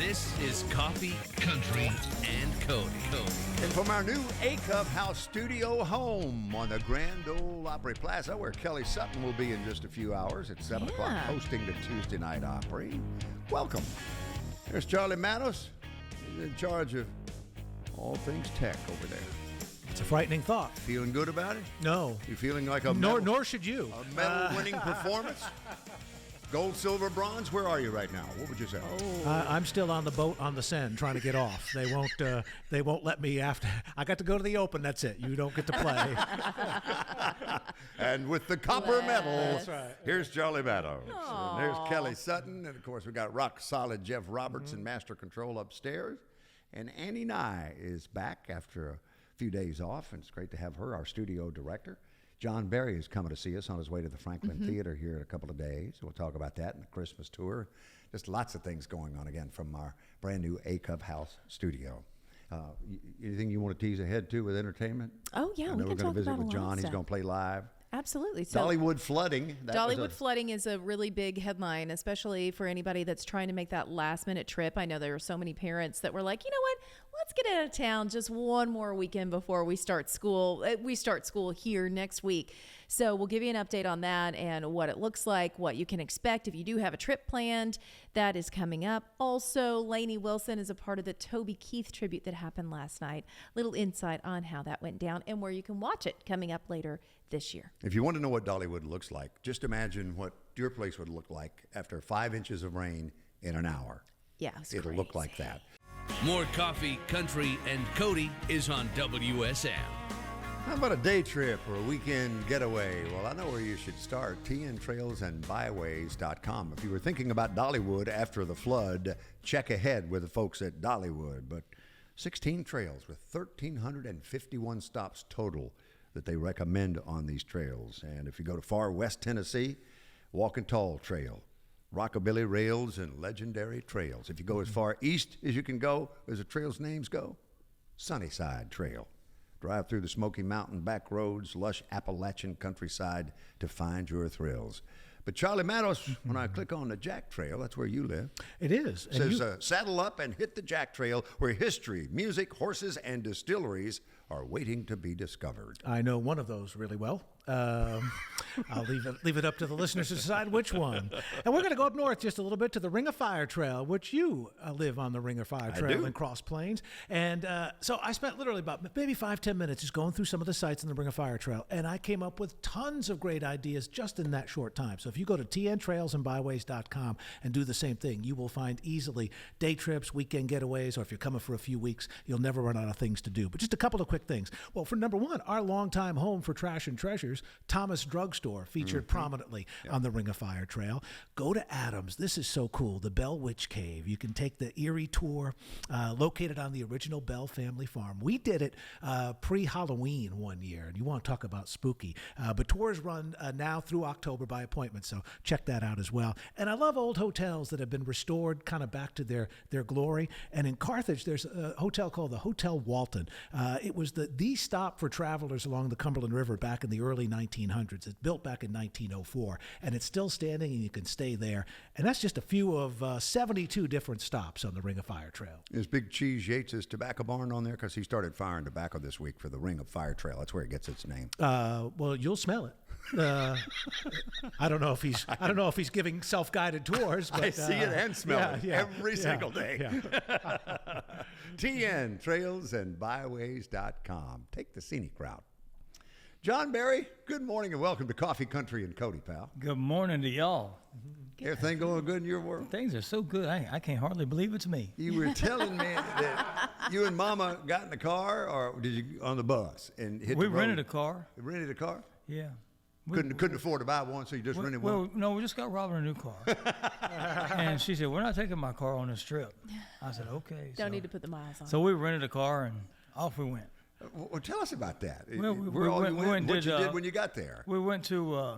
This is Coffee, Country, and Cody. And from our new A-Cup House studio home on the Grand Ole Opry Plaza, where Kelly Sutton will be in just a few hours at 7 o'clock hosting the Tuesday Night Opry. Welcome. There's Charlie Mattos. He's in charge of all things tech over there. It's a frightening thought. Feeling good about it? No. You feeling like a nor should you. A medal-winning performance? Gold, silver, bronze? Where are you right now? What would you say? I'm still on the boat on the Seine trying to get off. They won't let me after. I got to go to the Open. That's it. You don't get to play. And with the copper medal, that's right. Here's Charlie Mattos. And there's Kelly Sutton. And, of course, we got rock solid Jeff Roberts in Master Control upstairs. And Annie Nye is back after a few days off, and it's great to have her, our studio director. John Barry is coming to see us on his way to the Franklin Theater here in a couple of days. We'll talk about that and the Christmas tour. Just lots of things going on again from our brand new A-Cup House studio. Anything you want to tease ahead to with entertainment? Oh, yeah, I know we're going to visit with John. He's going to play live. Absolutely. So Dollywood flooding. Dollywood flooding is a really big headline, especially for anybody that's trying to make that last minute trip. I know there are so many parents that were like, you know what, let's get out of town just one more weekend before we start school. We start school here next week. So we'll give you an update on that and what it looks like, what you can expect if you do have a trip planned. That is coming up. Also, Lainey Wilson is a part of the Toby Keith tribute that happened last night. Little insight on how that went down and where you can watch it coming up later this year. If you want to know what Dollywood looks like, just imagine what your place would look like after 5 inches of rain in an hour. Yeah, it'll look like that. More Coffee, Country, and Cody is on WSM. How about a day trip or a weekend getaway? Well, I know where you should start. tntrailsandbyways.com. If you were thinking about Dollywood after the flood, check ahead with the folks at Dollywood. But 16 trails with 1,351 stops total that they recommend on these trails. And if you go to far west Tennessee, Walking Tall Trail, Rockabilly Rails, and Legendary Trails. If you go as far east as you can go, as the trail's names go, Sunnyside Trail. Drive through the Smoky Mountain back roads, lush Appalachian countryside to find your thrills. But Charlie Mattos, when I click on the Jack Trail, that's where you live. It is. It says, saddle up and hit the Jack Trail, where history, music, horses, and distilleries are waiting to be discovered. I know one of those really well. I'll leave it up to the listeners to decide which one. And we're going to go up north just a little bit to the Ring of Fire Trail, which you live on the Ring of Fire Trail in Cross Plains. And so I spent literally about maybe 5-10 minutes just going through some of the sites in the Ring of Fire Trail, and I came up with tons of great ideas just in that short time. So if you go to tntrailsandbyways.com and do the same thing, you will find easily day trips, weekend getaways, or if you're coming for a few weeks, you'll never run out of things to do. But just a couple of quick things. Well, for number one, our longtime home for trash and treasures, Thomas Drugstore, featured prominently on the Ring of Fire Trail. Go to Adams. This is so cool. The Bell Witch Cave. You can take the Erie tour, located on the original Bell family farm. We did it pre-Halloween one year, and you want to talk about spooky. But tours run now through October by appointment, so check that out as well. And I love old hotels that have been restored kind of back to their glory. And in Carthage, there's a hotel called the Hotel Walton. It was the stop for travelers along the Cumberland River back in the early 1900s. It's built back in 1904, and it's still standing, and you can stay there. And that's just a few of 72 different stops on the Ring of Fire Trail. Is Big Cheese Yates' tobacco barn on there? Because he started firing tobacco this week for the Ring of Fire Trail. That's where it gets its name. Well, you'll smell it. I don't know if he's giving self-guided tours. But, I see it and smell it every single day. tntrailsandbyways.com. Take the scenic route. John Barry, good morning and welcome to Coffee, Country, and Cody, pal. Good morning to y'all. Everything going good in your world? Things are so good, I can't hardly believe it's me. You were telling me that you and Mama got in the car, or did you on the bus and hit the road? We rented a car. You rented a car? Yeah. Couldn't afford to buy one, so you just rented one? Well, no, we just got Robin a new car. And she said, we're not taking my car on this trip. I said, okay. Don't need to put the miles on. So we rented a car, and off we went. Well, tell us about that. Well, What you did when you got there? We went to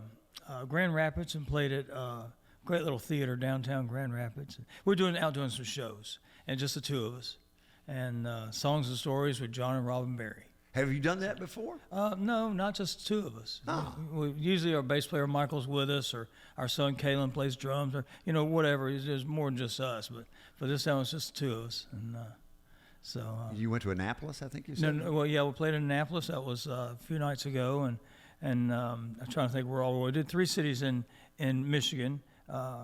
Grand Rapids and played at a great little theater downtown Grand Rapids. We're doing some shows, and just the two of us. And Songs and Stories with John and Robin Berry. Have you done that before? No, not just two of us. Oh. We usually our bass player Michael's with us, or our son Kalen plays drums, or whatever. There's more than just us, but for this time it's just two of us, and You went to Annapolis, I think you said? No, well, yeah, we played in Annapolis. That was a few nights ago, and I'm trying to think where all we did 3 cities in Michigan,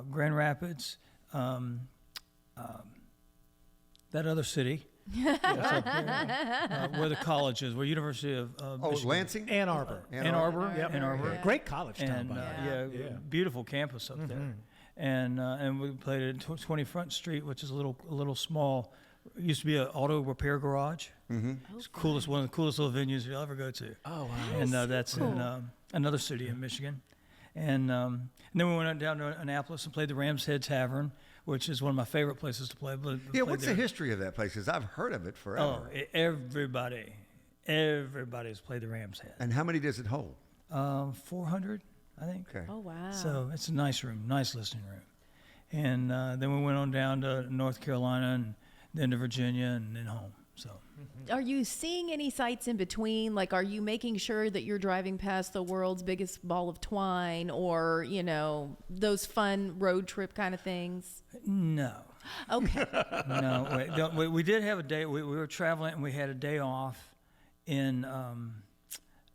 Grand Rapids, that other city. That's up there, where the college is, where University of Michigan. Lansing? Ann Arbor. Ann Arbor. Yep. Ann Arbor. Yeah. Great college town, And by the way. beautiful campus up there. And we played at 20 Front Street, which is a little small. It used to be an auto repair garage. It's coolest, one of the coolest little venues you'll ever go to. Oh, wow. And that's in another city in Michigan. And then we went down to Annapolis and played the Ram's Head Tavern, which is one of my favorite places to play. What's the history of that place? Because I've heard of it forever. Oh, everybody's played the Ram's Head. And how many does it hold? 400, I think. Okay. Oh, wow. So it's a nice room, nice listening room. And then we went on down to North Carolina and then to Virginia and then home. So. Are you seeing any sights in between? Like, are you making sure that you're driving past the world's biggest ball of twine, or those fun road trip kind of things? No. Okay. No. We did have a day. We were traveling and we had a day off in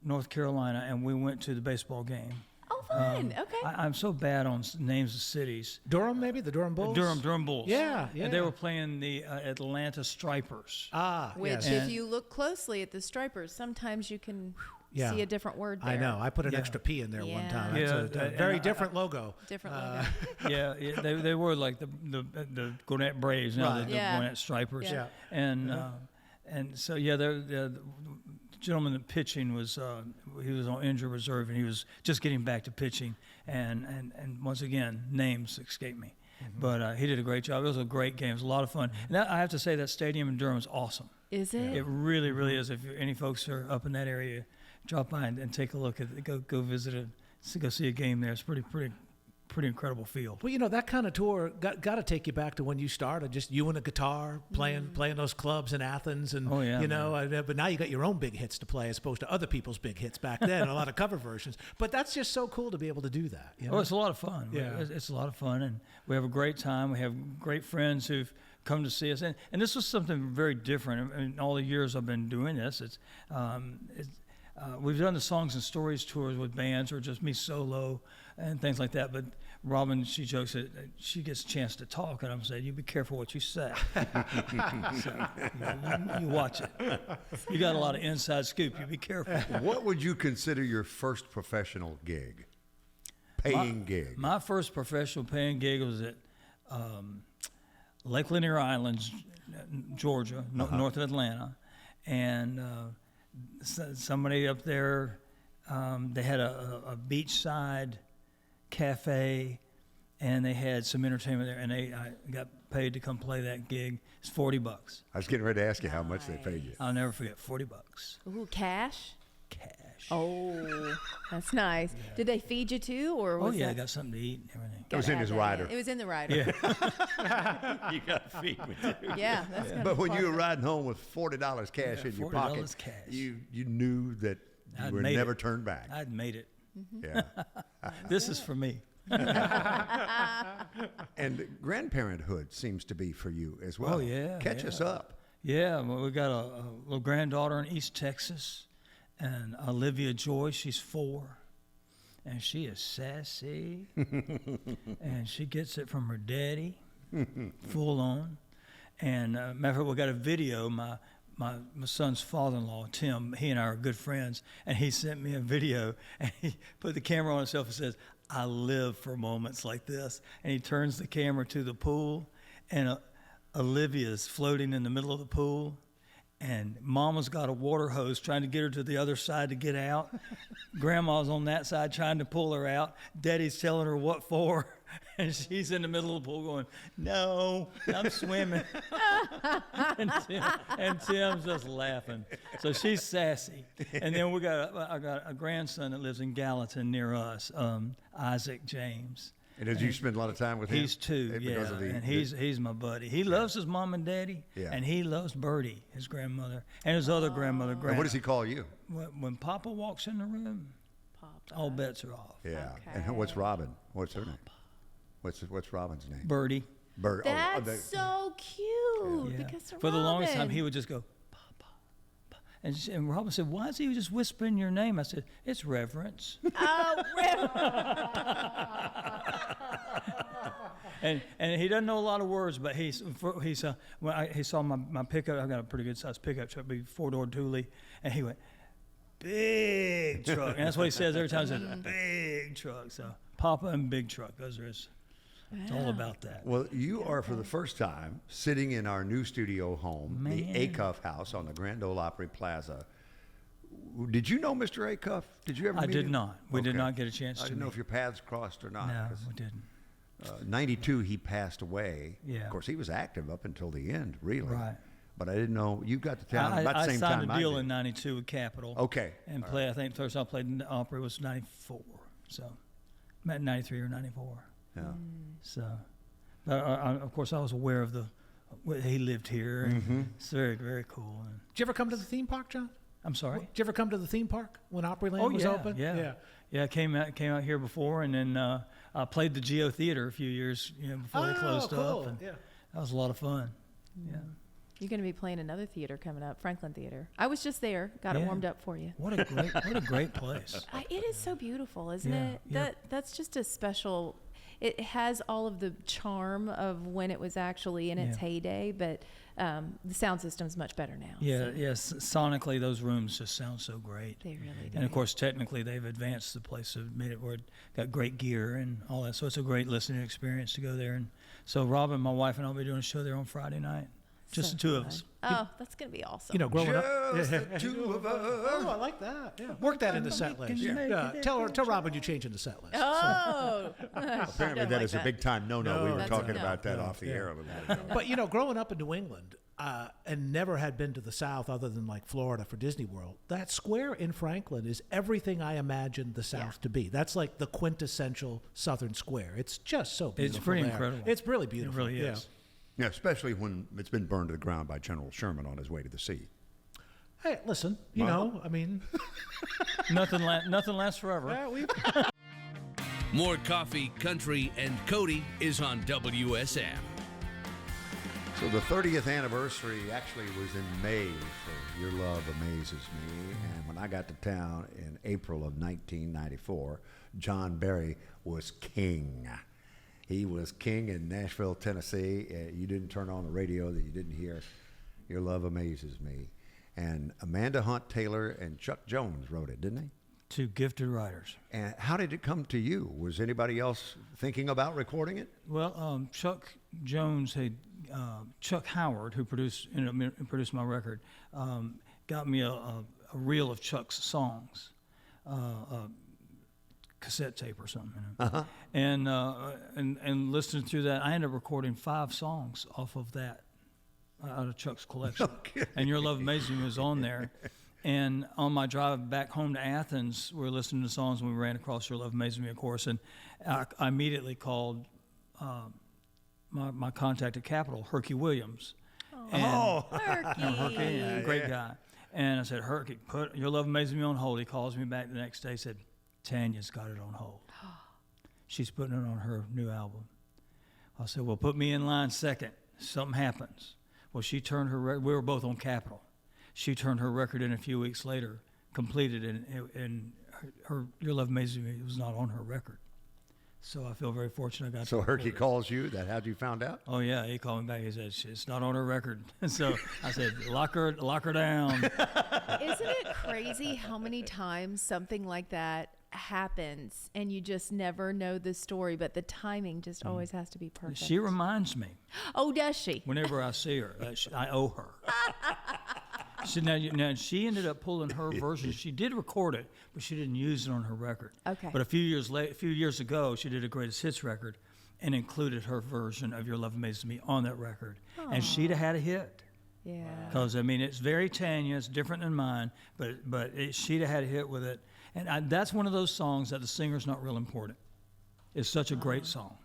North Carolina, and we went to the baseball game. Oh, fun. Okay. I'm so bad on names of cities. Durham, maybe? The Durham Bulls? Durham Bulls. Yeah. And they were playing the Atlanta Stripers. Which, yes. if you look closely at the stripers, sometimes you can see a different word there. I know. I put an extra P in there one Yeah. time. Yeah, It's a very different logo. Different logo. Yeah, they were like the Gwinnett Braves, now Right. the Yeah. Gwinnett Stripers. Yeah. And so the gentleman that pitching was he was on injured reserve, and he was just getting back to pitching, and once again names escape me, but he did a great job. It was a great game. It was a lot of fun, and I have to say that stadium in Durham is awesome. Is it? It really, really is. If any folks are up in that area, drop by and take a look at it. Go visit it. Go see a game there. It's pretty incredible field. Well, that kind of tour got to take you back to when you started, just you and a guitar playing those clubs in Athens, and Oh, yeah, but now you got your own big hits to play as opposed to other people's big hits back then, and a lot of cover versions. But that's just so cool to be able to do that. Oh, it's a lot of fun. Yeah. It's a lot of fun, and we have a great time. We have great friends who've come to see us, and this was something very different. In all the years I've been doing this, we've done the Songs and Stories tours with bands or just me solo and things like that. But Robin, she jokes that she gets a chance to talk, and I'm saying, you be careful what you say. So, you watch it. You got a lot of inside scoop. You be careful. What would you consider your first professional gig? Paying gig? My first professional paying gig was at Lake Lanier Islands, Georgia, north of Atlanta. And somebody up there, they had a beachside cafe, and they had some entertainment there, and I got paid to come play that gig. It's $40. I was getting ready to ask you how much they paid you. I'll never forget, $40. Ooh, cash? Cash. Oh, that's nice. Yeah. Did they feed you too, or was I got something to eat and everything. It was in his rider. It was in the rider. Yeah. You got to feed me too. Yeah, that's kind But of when you were riding home with $40 cash in your pocket, $40 cash. you knew that you were never turned back. I'd made it. Yeah. This is for me. And grandparenthood seems to be for you as well. Oh, yeah. Catch us up. Yeah, well, we got a little granddaughter in East Texas, and Olivia Joy, she's 4, and she is sassy, and she gets it from her daddy, full on. And matter of fact, we got a video. My son's father-in-law, Tim, he and I are good friends, and he sent me a video, and he put the camera on himself and says, I live for moments like this. And he turns the camera to the pool, and Olivia's floating in the middle of the pool, and Mama's got a water hose trying to get her to the other side to get out. Grandma's on that side trying to pull her out. Daddy's telling her what for, and she's in the middle of the pool going, no, I'm swimming. and Tim's just laughing. So she's sassy. And then I got a grandson that lives in Gallatin near us, Isaac James. And did you spend a lot of time with him? He's 2, Because of and he's my buddy. He loves his mom and daddy, and he loves Bertie, his grandmother, and his other grandmother. And what does he call you? When Papa walks in the room, all bets are off. Yeah. Okay. And what's Robin? What's her name? What's Robin's name? Bertie. That's so cute. Yeah. Because For the longest time, he would just go, Papa. And Robin said, why is he just whispering your name? I said, it's reverence. Oh, And he doesn't know a lot of words, but he saw my pickup. I've got a pretty good sized pickup truck, big 4-door dually, and he went, big truck. And that's what he says every time. He says, big truck. So Papa and big truck. Those are his. It's all about that. Well, you are for the first time sitting in our new studio home, the Acuff House on the Grand Ole Opry Plaza. Did you know Mr. Acuff? Did you ever meet him? I did not. We did not get a chance to I didn't know meet. if your paths crossed or not. No, we didn't. 92, he passed away. Yeah. Of course, he was active up until the end, really. Right. But I didn't know you got to town about the same time I did. signed a deal in '92 with Capitol. Okay. And I think the first time I played in the Opry was '94. So, '93 or '94. Yeah. So, of course, I was aware of he lived here. And it's very, very cool. And, Did you ever come to the theme park, John? I'm sorry. Did you ever come to the theme park when Opryland was open? Yeah. I came out here before, and then I played the Geo Theater a few years before they closed up. And that was a lot of fun. Yeah. You're going to be playing another theater coming up, Franklin Theater. I was just there, got it warmed up for you. What a great place. It is so beautiful, isn't it? Yeah. That's just a special. It has all of the charm of when it was actually in its heyday, but the sound system's much better now. Yeah, so. yes. Sonically, those rooms just sound so great. They really do. And of course, technically, they've advanced the place, so made it where it got great gear and all that. So it's a great listening experience to go there. And so Robin, my wife, and I'll be doing a show there on Friday night. Just So the two of fun. us. Oh, that's going to be awesome. You know, growing up. Just the two of us. Oh, I like that. Yeah. Work that in the set list. Tell Robin you're changing the set list. Oh. Apparently that is a big time no-no. We were That's talking a no. about that off the air a little bit ago. But, growing up in New England and never had been to the South other than like Florida for Disney World, that square in Franklin is everything I imagined the South to be. That's like the quintessential Southern square. It's just so beautiful. It's pretty there. incredible. It's really beautiful. It really is. Yeah, especially when it's been burned to the ground by General Sherman on his way to the sea. Hey, listen, I mean. Nothing lasts forever. More coffee, country, and Cody is on WSM. So the 30th anniversary actually was in May for Your Love Amazes Me. And when I got to town in April of 1994, John Barry was king. He was king in Nashville, Tennessee. You didn't turn on the radio that you didn't hear Your Love Amazes Me. And Amanda Hunt Taylor and Chuck Jones wrote it, didn't they? Two gifted writers. And how did it come to you? Was anybody else thinking about recording it? Well, Chuck Jones Chuck Howard, who produced my record, got me a reel of Chuck's songs. Cassette tape or something, and listening through that, I ended up recording 5 songs off of that out of Chuck's collection. Okay. And Your Love Amazes Me was on there. And on my drive back home to Athens, we were listening to songs and we ran across Your Love Amazes Me, of course. And I immediately called my contact at Capitol, Herky Williams. Herky. Great guy. And I said, Herky, put Your Love Amazes Me on hold. He calls me back the next day, said, Tanya's got it on hold. She's putting it on her new album. I said, well, put me in line second. Something happens. Well, she turned her we were both on Capitol. She turned her record in a few weeks later, completed it, and her Your Love Amazes Me was not on her record. So I feel very fortunate I got So Herky calls you. How'd you found out? Oh, yeah. He called me back. He said, it's not on her record. So I said, lock her down. Isn't it crazy how many times something like that happens and you just never know the story, but the timing just always has to be perfect? She reminds me. Oh, does she? Whenever I see her, I owe her. Now, she ended up pulling her version. She did record it, but she didn't use it on her record. Okay. But a few years ago, she did a greatest hits record and included her version of Your Love Amazes Me on that record. Aww. And she'd have had a hit. Yeah. Because, it's very Tanya. It's different than mine, but she'd have had a hit with it. And that's one of those songs that the singer's not real important. is such a great song,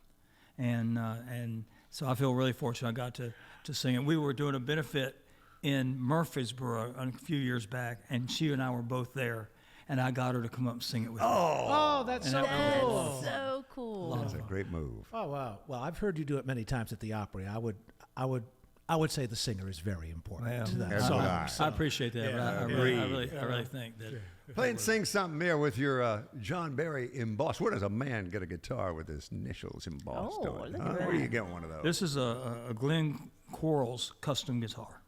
and so I feel really fortunate I got to sing it. We were doing a benefit in Murfreesboro a few years back, and she and I were both there, and I got her to come up and sing it with me. Oh, that's so cool. That's so cool. That's a great move. Oh, wow. Well, I've heard you do it many times at the Opry. I would say the singer is very important to that That's song. what I- I appreciate that. But I really think that. Play and sing something there with your John Barry embossed. Where does a man get a guitar with his initials embossed Oh, on it? look at Huh? that. Where do you get one of those? This is a Glenn Quarles custom guitar,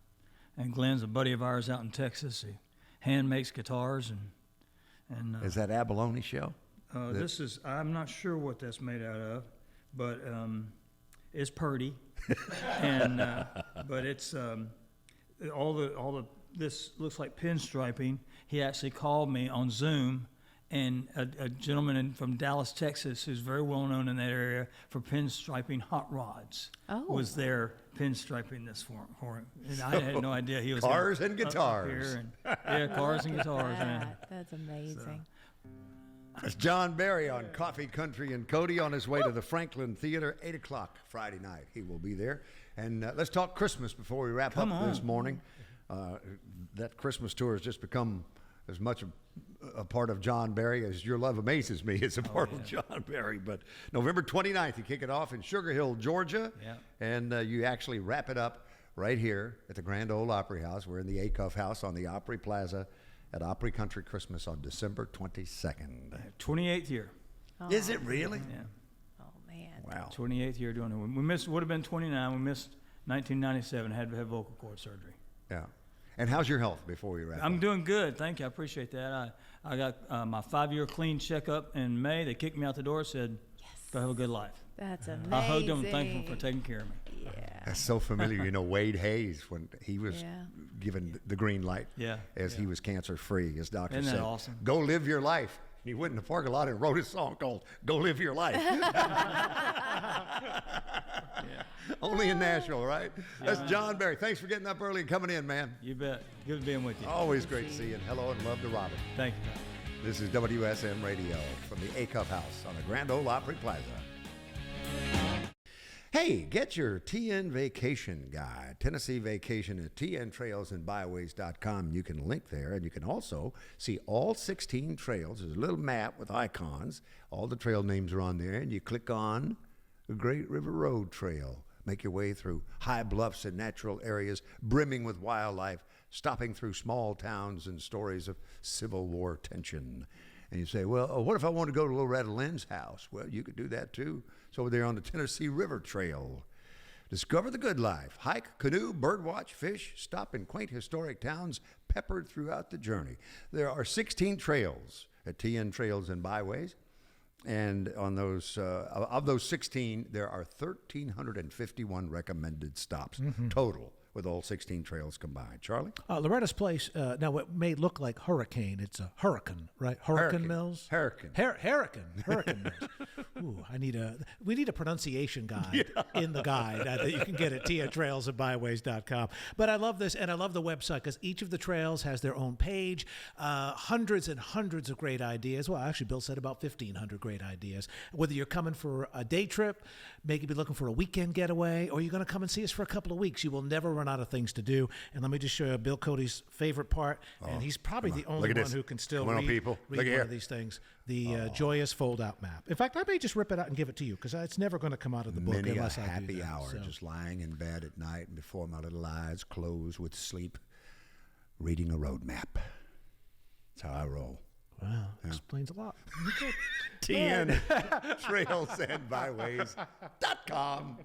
and Glenn's a buddy of ours out in Texas. He hand makes guitars, and Is that abalone shell? this is, I'm not sure what that's made out of, but it's purdy, and but it's all the this looks like pinstriping. He actually called me on Zoom, and a gentleman from Dallas, Texas, who's very well known in that area for pinstriping hot rods, was there pinstriping this for him. And I had no idea he was Cars gonna- and up guitars. here and- cars and guitars, man. That's amazing. That's John Barry on Coffee, Country, and Cody on his way to the Franklin Theater, 8 o'clock Friday night. He will be there. And let's talk Christmas before we wrap up this morning. That Christmas tour has just become as much a part of John Barry as Your Love Amazes Me is a part of John Barry. But November 29th, you kick it off in Sugar Hill, Georgia. Yeah. And you actually wrap it up right here at the Grand Ole Opry House. We're in the Acuff House on the Opry Plaza at Opry Country Christmas on December 22nd. 28th year. Is it really? Yeah. Oh man. Wow. 28th year doing it. We missed, would have been 29. We missed 1997, had to have vocal cord surgery. Yeah. And how's your health before we wrap I'm up? doing good. Thank you. I appreciate that. I got my 5-year clean checkup in May. They kicked me out the door, said, go have a good life. That's amazing. I hugged them and thanked them for taking care of me. Yeah. That's so familiar. You know, Wade Hayes, when he was given the green light as he was cancer-free, his doctor Isn't that said, awesome? go live your life. And he went in the parking lot and wrote a song called Go Live Your Life. Only in Nashville, right? That's John Barry. Thanks for getting up early and coming in, man. You bet. Good being with you. Always great to see you. And hello and love to Robin. Thank you. This is WSM Radio from the Acuff House on the Grand Ole Opry Plaza. Hey, get your TN Vacation Guide, Tennessee Vacation at tntrailsandbyways.com. You can link there, and you can also see all 16 trails. There's a little map with icons. All the trail names are on there, and you click on the Great River Road Trail. Make your way through high bluffs and natural areas brimming with wildlife, stopping through small towns and stories of Civil War tension. And you say, well, what if I want to go to Loretta Lynn's house? Well, you could do that too. It's over there on the Tennessee River Trail. Discover the good life. Hike, canoe, birdwatch, fish, stop in quaint historic towns peppered throughout the journey. There are 16 trails at TN Trails and Byways. And on those, of those 16, there are 1,351 recommended stops total with all 16 trails combined. Charlie? Loretta's Place, now it may look like hurricane. It's a hurricane, right? Hurricane Mills? Hurricane. Hurricane Mills. Ooh, we need a pronunciation guide in the guide that you can get at tntrailsandbyways.com. But I love this, and I love the website because each of the trails has their own page, hundreds and hundreds of great ideas. Well, actually, Bill said about 1,500 great ideas. Whether you're coming for a day trip, maybe be looking for a weekend getaway, or you're going to come and see us for a couple of weeks, you will never run out of things to do. And let me just show you Bill Cody's favorite part, and he's probably the only one who can still read one of these things, the joyous fold-out map. In fact, I may just rip it out and give it to you because it's never going to come out of the book Many unless a I do happy that. hour, just lying in bed at night and before my little eyes close with sleep, reading a road map. That's how I roll. Wow, explains a lot. TN Trails and Byways.com.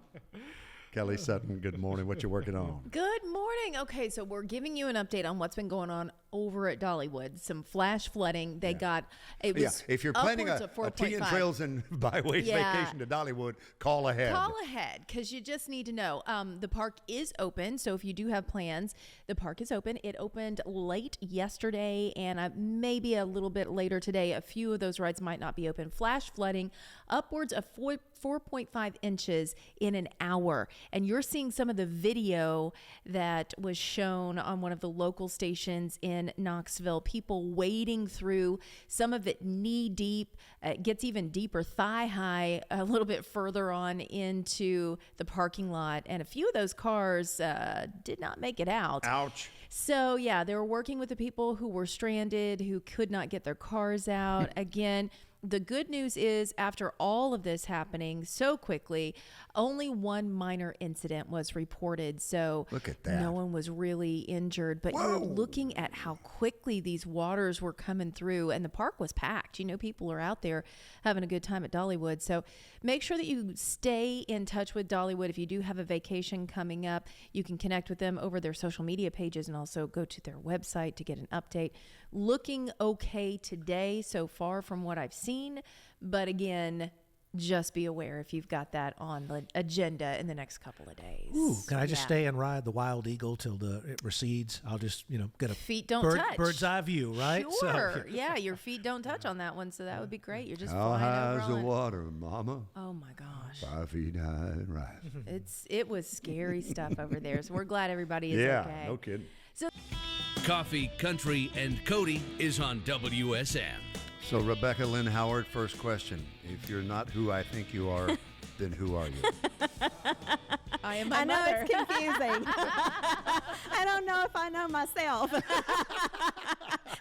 Kelly Sutton, good morning. What you working on? Good morning. Okay, so we're giving you an update on what's been going on over at Dollywood. Some flash flooding. They got it was if you're planning a upwards of TN 4.5. Trails and Byways vacation to Dollywood, call ahead. Call ahead because you just need to know. The park is open, so if you do have plans, the park is open. It opened late yesterday and maybe a little bit later today. A few of those rides might not be open. Flash flooding, upwards of 4.5 inches in an hour. And you're seeing some of the video that was shown on one of the local stations in in Knoxville. People wading through, some of it knee deep. It gets even deeper, thigh high, a little bit further on into the parking lot. And a few of those cars did not make it out. Ouch. So, yeah, they were working with the people who were stranded, who could not get their cars out. Again, the good news is after all of this happening so quickly, only one minor incident was reported. So look at that. No one was really injured. But you're looking at how quickly these waters were coming through, and the park was packed. You know, people are out there having a good time at Dollywood. So make sure that you stay in touch with Dollywood. If you do have a vacation coming up, you can connect with them over their social media pages and also go to their website to get an update. Looking okay today so far from what I've seen, but again, just be aware if you've got that on the agenda in the next couple of days. Ooh, can I just stay and ride the Wild Eagle till it recedes? I'll just, get a feet don't touch. Bird's eye view, right? Sure. Yeah, your feet don't touch on that one, so that would be great. You're just How flying high's over the on. water, mama? Oh my gosh. 5 feet high and right. It was scary stuff over there. So we're glad everybody is Yeah, okay. no kidding. Coffee, Country, and Cody is on WSM. So, Rebecca Lynn Howard, first question. If you're not who I think you are, then who are you? I am my I know mother. it's confusing. I don't know if I know myself,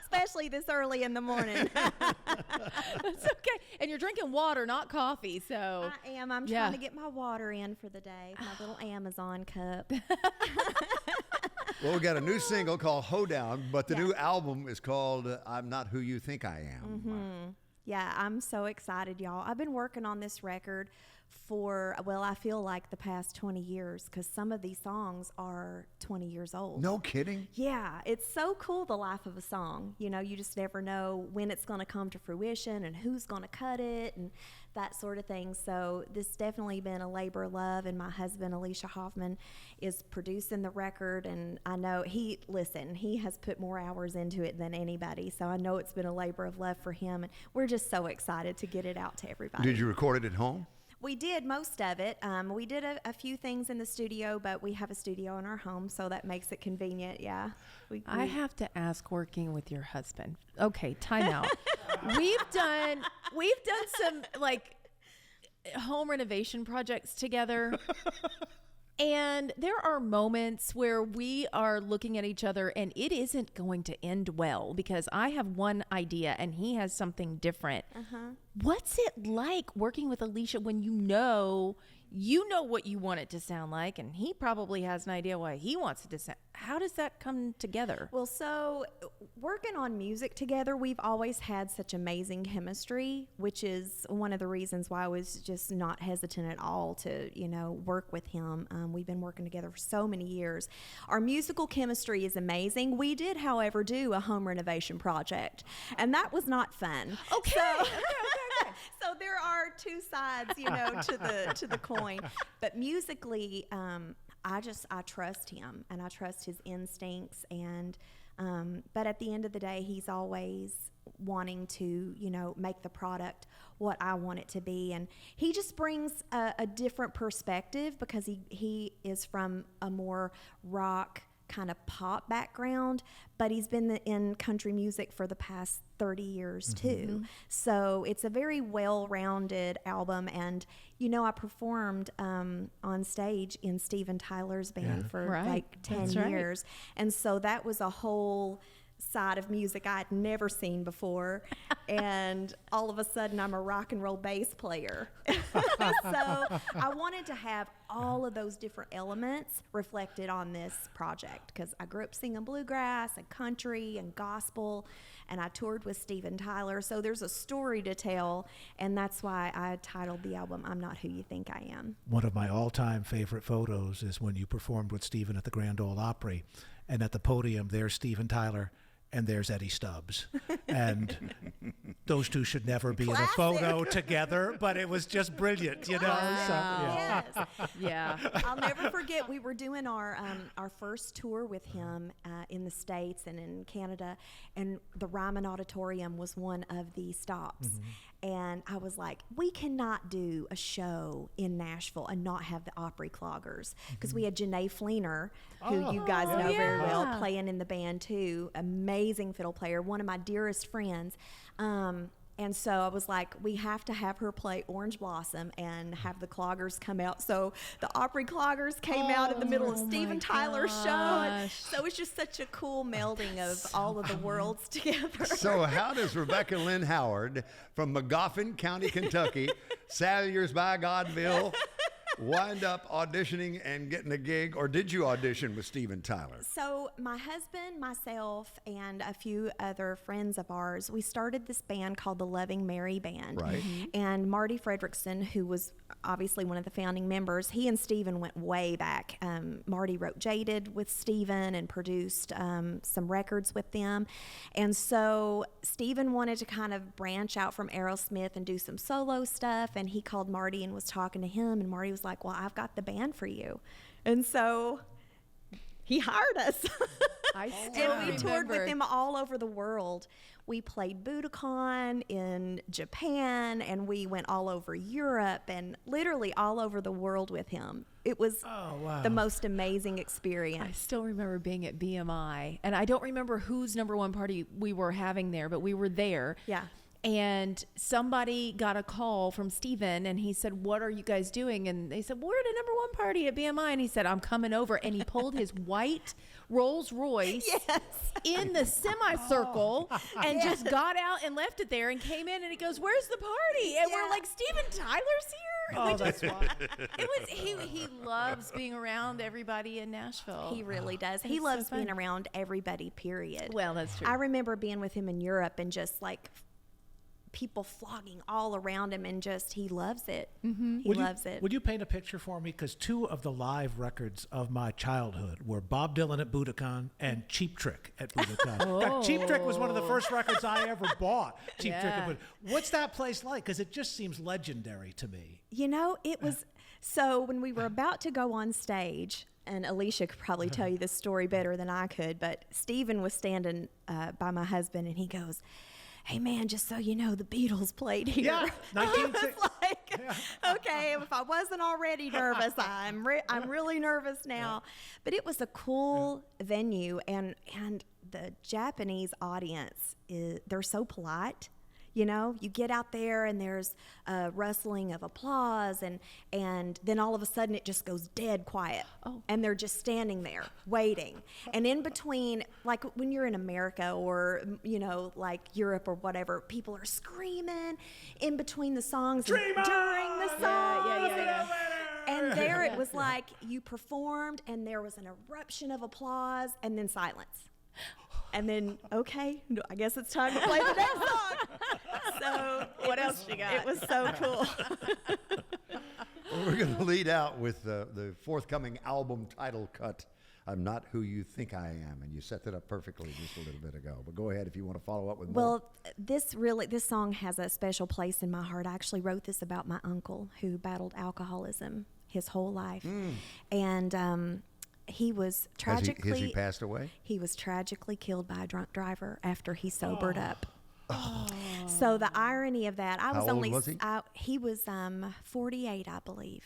especially this early in the morning. That's okay. And you're drinking water, not coffee. So I am. I'm Yeah. trying to get my water in for the day. My little Amazon cup. Well, we got a new single called Hoedown, but the new album is called I'm Not Who You Think I Am. Yeah, I'm so excited, y'all. I've been working on this record for, I feel like the past 20 years, because some of these songs are 20 years old. No kidding? Yeah, it's so cool, the life of a song. You know, you just never know when it's going to come to fruition and who's going to cut it and that sort of thing. So this definitely been a labor of love, and my husband, Alicia Hoffman, is producing the record, and I know he has put more hours into it than anybody, so I know it's been a labor of love for him, and we're just so excited to get it out to everybody. Did you record it at home? We did most of it. We did a few things in the studio, but we have a studio in our home, so that makes it convenient. Yeah. I have to ask, working with your husband. Okay, time out. We've done some like home renovation projects together. And there are moments where we are looking at each other and it isn't going to end well because I have one idea and he has something different. What's it like working with Alicia when you know what you want it to sound like, and he probably has an idea why he wants it to sound? How does that come together? Well, so working on music together, we've always had such amazing chemistry, which is one of the reasons why I was just not hesitant at all to, work with him. We've been working together for so many years. Our musical chemistry is amazing. We did, however, do a home renovation project, and that was not fun. Okay. So there are two sides, to the coin. But musically, I trust him and I trust his instincts, and but at the end of the day, he's always wanting to, make the product what I want it to be, and he just brings a different perspective because he is from a more rock kind of pop background, but he's been in country music for the past 30 years too. So it's a very well-rounded album, and I performed on stage in Steven Tyler's band for like 10 years, and so that was a whole side of music I'd never seen before, and all of a sudden I'm a rock and roll bass player. So I wanted to have all of those different elements reflected on this project because I grew up singing bluegrass and country and gospel, and I toured with Steven Tyler, so there's a story to tell, and that's why I titled the album I'm Not Who You Think I Am. One of my all-time favorite photos is when you performed with Steven at the Grand Ole Opry, and at the podium there's Steven Tyler and there's Eddie Stubbs. And those two should never be in a photo together, but it was just brilliant, So, Yes. Yeah. I'll never forget, we were doing our first tour with him in the States and in Canada, and the Ryman Auditorium was one of the stops. And I was like, we cannot do a show in Nashville and not have the Opry cloggers, because we had Janae Fleener, who you guys know very well, playing in the band too. Amazing fiddle player, one of my dearest friends. And so I was like, we have to have her play Orange Blossom and have the cloggers come out. So the Opry cloggers came out in the middle of Steven Tyler's show. And so it's just such a cool melding of all of the worlds together. So how does Rebecca Lynn Howard from Magoffin County, Kentucky, Salyers by Godville, wind up auditioning and getting a gig? Or did you audition with Steven Tyler? So my husband, myself, and a few other friends of ours, we started this band called the Loving Mary Band. Right. And Marty Fredrickson, who was obviously one of the founding members, he and Steven went way back. Marty wrote Jaded with Steven and produced some records with them. And so Steven wanted to kind of branch out from Aerosmith and do some solo stuff. And he called Marty and was talking to him. And Marty was like, well, I've got the band for you. And so he hired us. And we toured with him all over the world. We played Budokan in Japan, and we went all over Europe and literally all over the world with him. It was the most amazing experience. I still remember being at BMI, and I don't remember whose number one party we were having there, but we were there. Yeah. And somebody got a call from Steven, and he said, what are you guys doing? And they said, we're at a number one party at BMI. And he said, I'm coming over. And he pulled his white Rolls Royce in the semicircle and just got out and left it there and came in, and he goes, where's the party? And we're like, Steven Tyler's here? Oh, that's why. He loves being around everybody in Nashville. He really does. He It's loves so fun. being around everybody, period. Well, that's true. I remember being with him in Europe and just like people flogging all around him, and just he loves it. He loves it. Would you paint a picture for me? Because two of the live records of my childhood were Bob Dylan at Budokan and Cheap Trick at Budokan. In fact, Cheap Trick was one of the first records I ever bought. Cheap Trick at Budokan. What's that place like? Because it just seems legendary to me. You know, it was so when we were about to go on stage, and Alicia could probably tell you this story better than I could, but Steven was standing by my husband, and he goes, hey man, just so you know, the Beatles played here. Yeah, I was like, okay, if I wasn't already nervous, I'm really nervous now. But it was a cool venue, and the Japanese audience they're so polite. You know, you get out there and there's a rustling of applause, and then all of a sudden it just goes dead quiet. And they're just standing there waiting. And in between, like when you're in America or, you know, like Europe or whatever, people are screaming in between the songs and during the songs. And there it was like you performed and there was an eruption of applause and then silence. And then, okay, I guess it's time to play the next song. So What else you got? It was so cool. Well, we're going to lead out with the forthcoming album title cut, I'm Not Who You Think I Am. And you set that up perfectly just a little bit ago. But go ahead if you want to follow up with more. Well, this song has a special place in my heart. I actually wrote this about my uncle who battled alcoholism his whole life. And he was tragically... Has he passed away? He was tragically killed by a drunk driver after he sobered up. So the irony of that, I was How old was he? He was 48, I believe.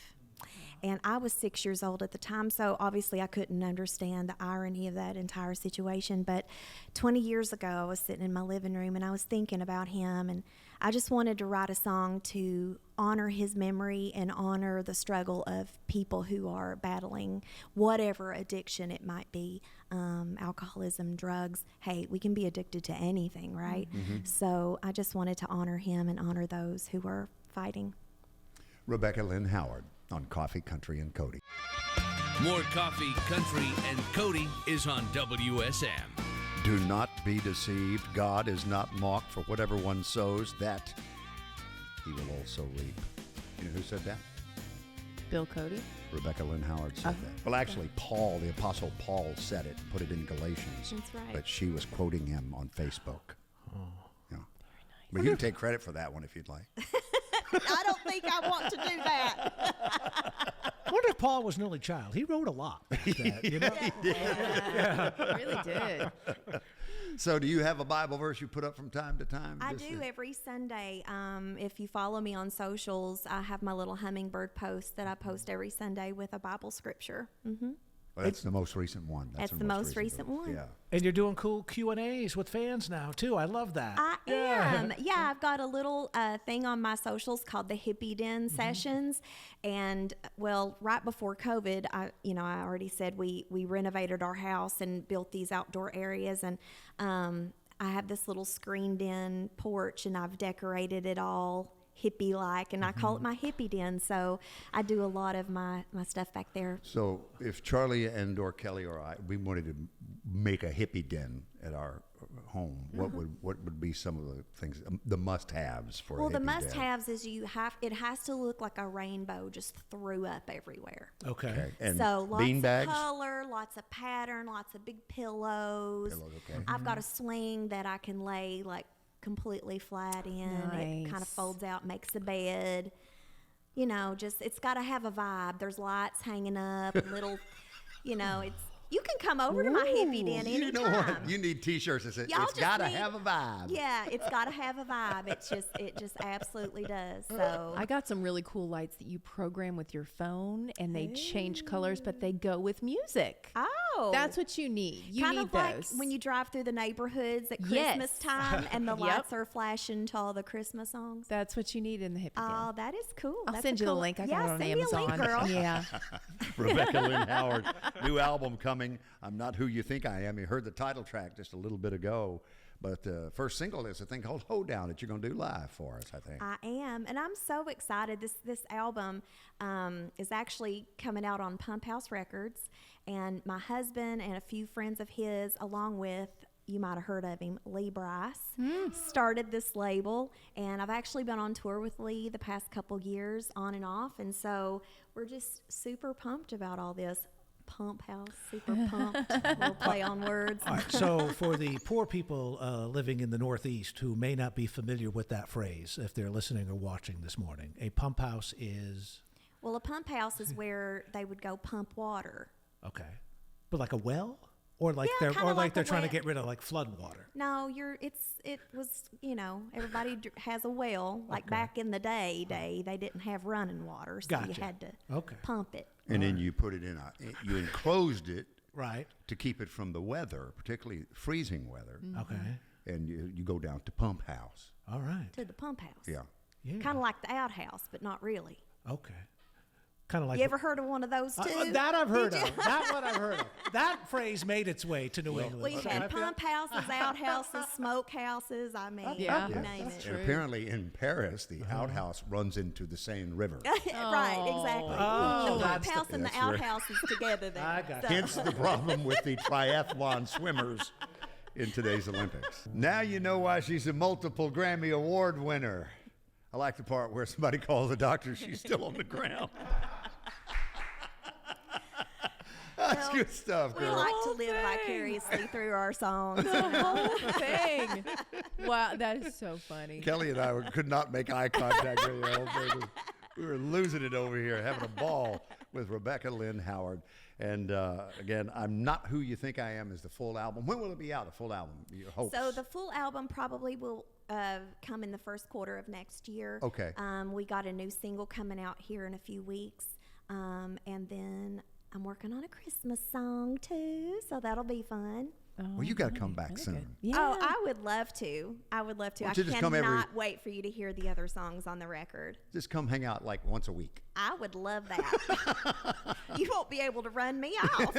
And I was 6 years old at the time, so obviously I couldn't understand the irony of that entire situation. But 20 years ago, I was sitting in my living room and I was thinking about him, and I just wanted to write a song to honor his memory and honor the struggle of people who are battling whatever addiction it might be, alcoholism, drugs. Hey, we can be addicted to anything, right? So I just wanted to honor him and honor those who are fighting. Rebecca Lynn Howard on Coffee, Country, and Cody. More Coffee, Country, and Cody is on WSM. Do not be deceived. God is not mocked, for whatever one sows, that he will also reap. You know who said that? Bill Cody? Rebecca Lynn Howard said that. Well, actually, Paul, the Apostle Paul, said it, put it in Galatians. That's right. But she was quoting him on Facebook. Yeah. But you can take credit for that one if you'd like. I don't think I want to do that. I wonder if Paul was an only child. He wrote a lot back then, you know? Really did. So do you have a Bible verse you put up from time to time? I do every Sunday. If you follow me on socials, I have my little hummingbird post that I post every Sunday with a Bible scripture. Well, that's the most recent one. That's the most recent one. Yeah. And you're doing cool Q&As with fans now, too. I love that. I am. Yeah, I've got a little thing on my socials called the Hippie Den Sessions. And, well, right before COVID, I already said we renovated our house and built these outdoor areas. And I have this little screened-in porch, and I've decorated it all hippie-like, and I call it my hippie den. So I do a lot of my stuff back there. So if Charlie and or Kelly or I, we wanted to make a hippie den at our home, what would be some of the things, the must-haves for a hippie den? Well, the must-haves is it has to look like a rainbow just threw up everywhere. Okay. And So lots bean of bags? color, lots of pattern, lots of big pillows. Okay. I've got a sling that I can lay like completely flat in. It kind of Nice. folds out, makes a bed. You know, just it's got to have a vibe. There's lights hanging up, and little, it's. You can come over to my hippie den anytime. You know what? You need T-shirts that say, Y'all it's just got to need- have a vibe. Yeah, it's got to have a vibe. It just absolutely does. So I got some really cool lights that you program with your phone, and they change colors, but they go with music. Oh, That's what you need. You kind need of like those. when you drive through the neighborhoods at Yes. Christmas time and the Yep. lights are flashing to all the Christmas songs. That's what you need in the hippie Oh, den. that is cool. I'll That's send a you the cool- link. I yeah, got it on send me a Amazon. link, girl. Yeah. Rebecca Lynn Howard, new album coming. I'm Not Who You Think I Am. You heard the title track just a little bit ago, but the first single is a thing called Hoedown that you're going to do live for us, I think. I am, and I'm so excited. This album is actually coming out on Pump House Records, and my husband and a few friends of his, along with, you might have heard of him, Lee Bryce, started this label, and I've actually been on tour with Lee the past couple years, on and off, and so we're just super pumped about all this. Pump House, super pumped. We'll play on words. All right, so for the poor people living in the Northeast who may not be familiar with that phrase, if they're listening or watching this morning, a pump house is? Well, a pump house is where they would go pump water. Okay. But like a well? Or like Yeah, they're kinda or like like they're a trying to well. get rid of like flood water. No, it was, everybody has a well. Like back in the day, they didn't have running water, so you Gotcha. had to Okay. pump it. And then you put it you enclosed it Right. to keep it from the weather, particularly freezing weather. Okay. And you go down to Pump House. All right. To the pump house. Yeah. Yeah. Kind of like the outhouse, but not really. Okay. Kind of like You ever heard of one of those too? that I've heard of. That one I've heard of. That phrase made its way to New England. We So had I feel- pump houses, outhouses, smoke houses. I mean, Yeah. you Yeah. name it. And apparently in Paris, the outhouse runs into the Seine River. Right, exactly. Oh, the pump that's house and the that's where- outhouse is together there. I got So- Hence the problem with the triathlon swimmers in today's Olympics. Now you know why she's a multiple Grammy Award winner. I like the part where somebody calls the doctor, she's still on the ground. That's good stuff, We girl. like to live vicariously through our songs. The whole thing. Wow, that is so funny. Kelly and I could not make eye contact very well. We were losing it over here, having a ball with Rebecca Lynn Howard. And again, I'm Not Who You Think I Am is the full album. When will it be out, the full album? Your hopes? So the full album probably will come in the first quarter of next year. Okay. We got a new single coming out here in a few weeks. And then I'm working on a Christmas song too, so that'll be fun. Well, you got to come back soon. Yeah. Oh, I would love to. I would love to. Why I don't you just come cannot every- wait for you to hear the other songs on the record. Just come hang out like once a week. I would love that. You won't be able to run me off.